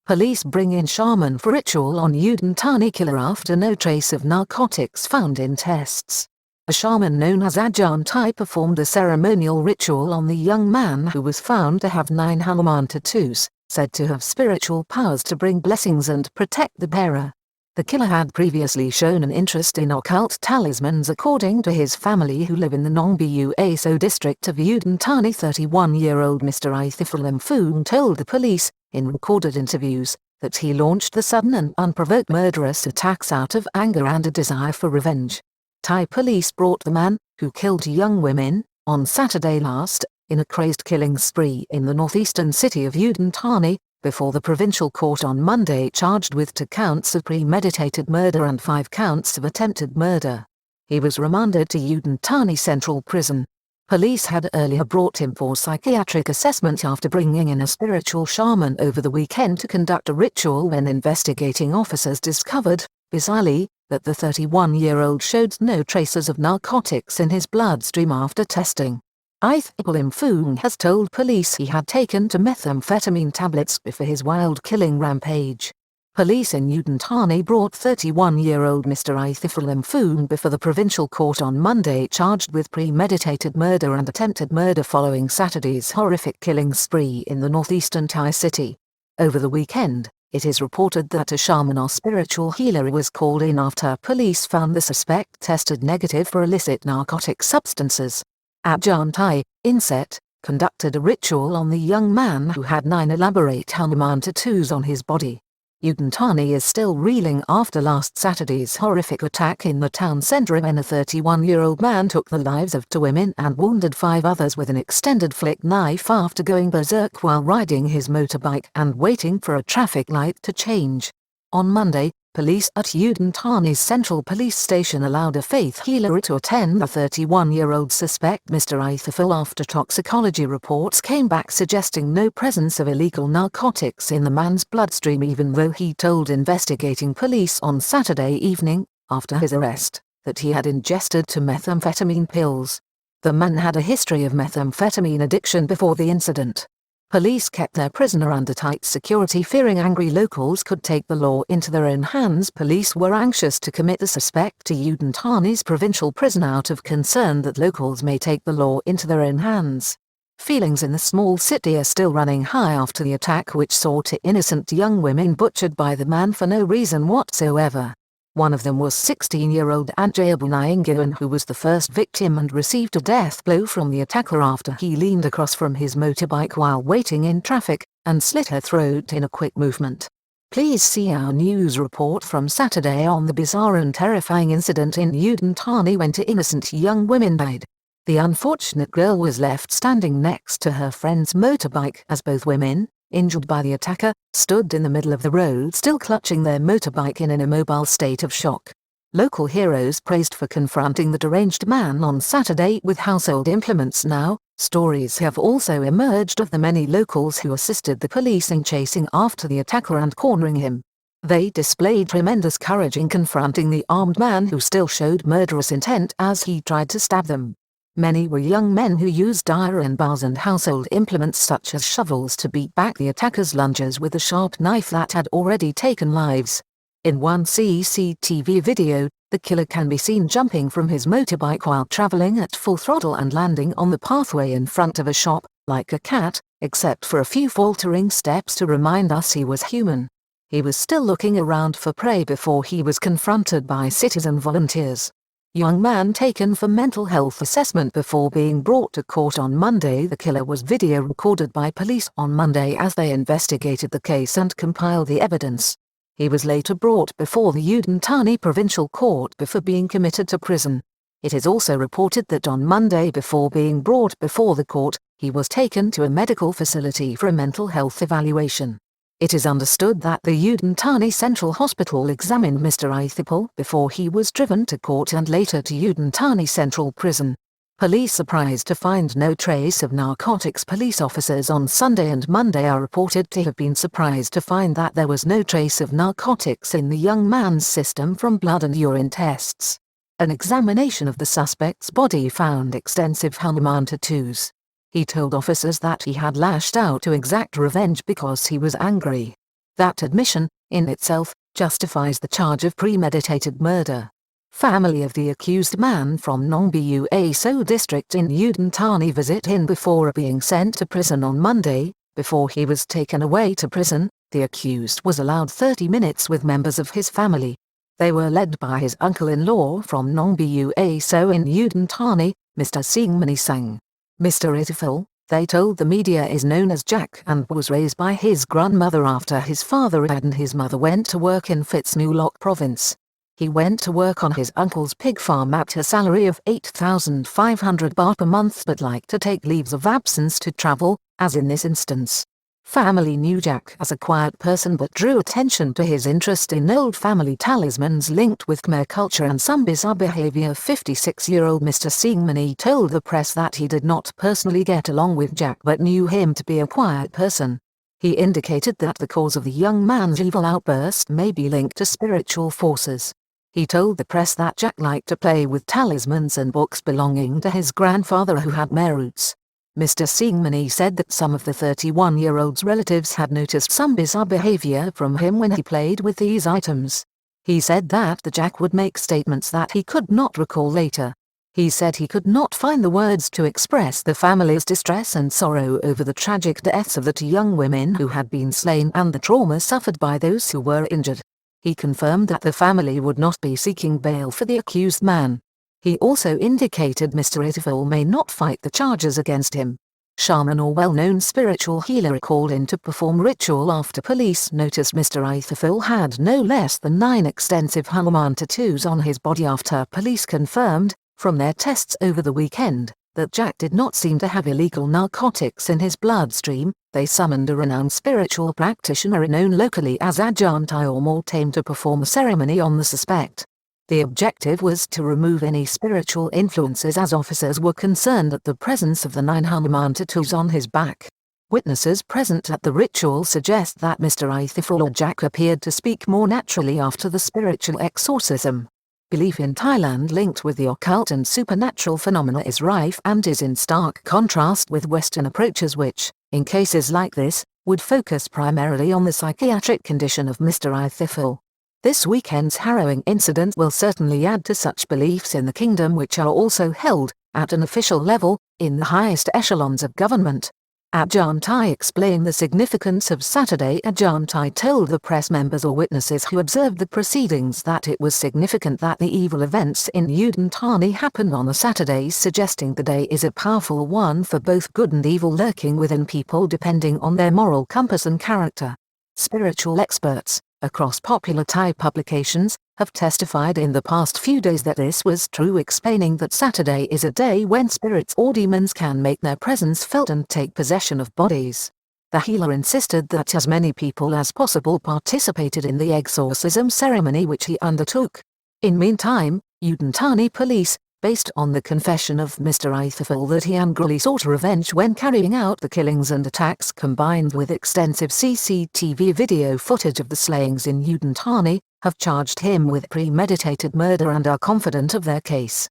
Police bring in shaman for ritual on Udon Thani killer after no trace of narcotics found in tests. A shaman known as Ajarn Tae performed a ceremonial ritual on the young man who was found to have 9 hanuman tattoos, said to have spiritual powers to bring blessings and protect the bearer. The killer had previously shown an interest in occult talismans according to his family who live in the Nong Bua So district of Udon Thani. 31-year-old Mr Ithiphol Imphueng told the police, in recorded interviews, that he launched the sudden and unprovoked murderous attacks out of anger and a desire for revenge. Thai police brought the man, who killed young women, on Saturday last, in a crazed killing spree in the northeastern city of Udon Thani, before the provincial court on Monday, charged with 2 counts of premeditated murder and 5 counts of attempted murder. He was remanded to Udon Thani Central Prison. Police had earlier brought him for psychiatric assessment after bringing in a spiritual shaman over the weekend to conduct a ritual when investigating officers discovered, bizarrely, that the 31-year-old showed no traces of narcotics in his bloodstream after testing. Ithiphol Imphueng has told police he had taken 2 methamphetamine tablets before his wild killing rampage. Police in Udon Thani brought 31-year-old Mr Ithiphol Imphueng before the provincial court on Monday, charged with premeditated murder and attempted murder following Saturday's horrific killing spree in the northeastern Thai city. Over the weekend, it is reported that a shaman or spiritual healer was called in after police found the suspect tested negative for illicit narcotic substances. Ajarn Tae, Inset, conducted a ritual on the young man who had 9 elaborate hanuman tattoos on his body. Udon Thani is still reeling after last Saturday's horrific attack in the town centre when a 31-year-old man took the lives of 2 women and wounded 5 others with an extended flick knife after going berserk while riding his motorbike and waiting for a traffic light to change. On Monday, police at Udon Thani's central police station allowed a faith healer to attend the 31-year-old suspect Mr Ithiphol after toxicology reports came back suggesting no presence of illegal narcotics in the man's bloodstream, even though he told investigating police on Saturday evening, after his arrest, that he had ingested 2 methamphetamine pills. The man had a history of methamphetamine addiction before the incident. Police kept their prisoner under tight security, fearing angry locals could take the law into their own hands. Police were anxious to commit the suspect to Udon Thani's provincial prison out of concern that locals may take the law into their own hands. Feelings in the small city are still running high after the attack, which saw 2 innocent young women butchered by the man for no reason whatsoever. One of them was 16-year-old Ajarn Tae, who was the first victim and received a death blow from the attacker after he leaned across from his motorbike while waiting in traffic, and slit her throat in a quick movement. Please see our news report from Saturday on the bizarre and terrifying incident in Udon Thani when 2 innocent young women died. The unfortunate girl was left standing next to her friend's motorbike as both women, injured by the attacker, stood in the middle of the road still clutching their motorbike in an immobile state of shock. Local heroes praised for confronting the deranged man on Saturday with household implements. Now, stories have also emerged of the many locals who assisted the police in chasing after the attacker and cornering him. They displayed tremendous courage in confronting the armed man who still showed murderous intent as he tried to stab them. Many were young men who used iron bars and household implements such as shovels to beat back the attacker's lunges with a sharp knife that had already taken lives. In one CCTV video, the killer can be seen jumping from his motorbike while traveling at full throttle and landing on the pathway in front of a shop, like a cat, except for a few faltering steps to remind us he was human. He was still looking around for prey before he was confronted by citizen volunteers. Young man taken for mental health assessment before being brought to court on Monday. The killer was video recorded by police on Monday as they investigated the case and compiled the evidence. He was later brought before the Udon Thani Provincial Court before being committed to prison. It is also reported that on Monday, before being brought before the court, he was taken to a medical facility for a mental health evaluation. It is understood that the Udon Thani Central Hospital examined Mr Ithiphol before he was driven to court and later to Udon Thani Central Prison. Police surprised to find no trace of narcotics. Police officers on Sunday and Monday are reported to have been surprised to find that there was no trace of narcotics in the young man's system from blood and urine tests. An examination of the suspect's body found extensive hanuman tattoos. He told officers that he had lashed out to exact revenge because he was angry. That admission, in itself, justifies the charge of premeditated murder. Family of the accused man from Nong Bua So district in Udon Thani visit him before being sent to prison on Monday. Before he was taken away to prison, the accused was allowed 30 minutes with members of his family. They were led by his uncle-in-law from Nong Bua So in Udon Thani, Mr Ithiphol. Mr Ithiphol, they told the media, is known as Jack and was raised by his grandmother after his father died and his mother went to work in Phitsanulok province. He went to work on his uncle's pig farm at a salary of 8,500 baht per month but liked to take leaves of absence to travel, as in this instance. Family knew Jack as a quiet person but drew attention to his interest in old family talismans linked with Khmer culture and some bizarre behavior. 56-year-old Mr Ithiphol told the press that he did not personally get along with Jack but knew him to be a quiet person. He indicated that the cause of the young man's evil outburst may be linked to spiritual forces. He told the press that Jack liked to play with talismans and books belonging to his grandfather who had Khmer roots. Mr Ithiphol said that some of the 31-year-old's relatives had noticed some bizarre behavior from him when he played with these items. He said that the Jack would make statements that he could not recall later. He said he could not find the words to express the family's distress and sorrow over the tragic deaths of the two young women who had been slain and the trauma suffered by those who were injured. He confirmed that the family would not be seeking bail for the accused man. He also indicated Mr Ithiphol may not fight the charges against him. Shaman or well-known spiritual healer called in to perform ritual after police noticed Mr Ithiphol had no less than 9 extensive hanuman tattoos on his body after police confirmed, from their tests over the weekend, that Jack did not seem to have illegal narcotics in his bloodstream. They summoned a renowned spiritual practitioner known locally as Ajarn Tae or Mortame to perform a ceremony on the suspect. The objective was to remove any spiritual influences as officers were concerned at the presence of the 9 hanuman tattoos on his back. Witnesses present at the ritual suggest that Mr Ithiphol or Jack appeared to speak more naturally after the spiritual exorcism. Belief in Thailand linked with the occult and supernatural phenomena is rife and is in stark contrast with Western approaches which, in cases like this, would focus primarily on the psychiatric condition of Mr Ithiphol. This weekend's harrowing incident will certainly add to such beliefs in the kingdom which are also held, at an official level, in the highest echelons of government. Ajarn Tae explained the significance of Saturday. Ajarn Tae told the press members or witnesses who observed the proceedings that it was significant that the evil events in Udon Thani happened on a Saturday, suggesting the day is a powerful one for both good and evil lurking within people depending on their moral compass and character. Spiritual experts, across popular Thai publications, have testified in the past few days that this was true, explaining that Saturday is a day when spirits or demons can make their presence felt and take possession of bodies. The healer insisted that as many people as possible participated in the exorcism ceremony which he undertook. In meantime, Udon Thani police, based on the confession of Mr Ithiphol that he angrily sought revenge when carrying out the killings and attacks combined with extensive CCTV video footage of the slayings in Udon Thani, have charged him with premeditated murder and are confident of their case.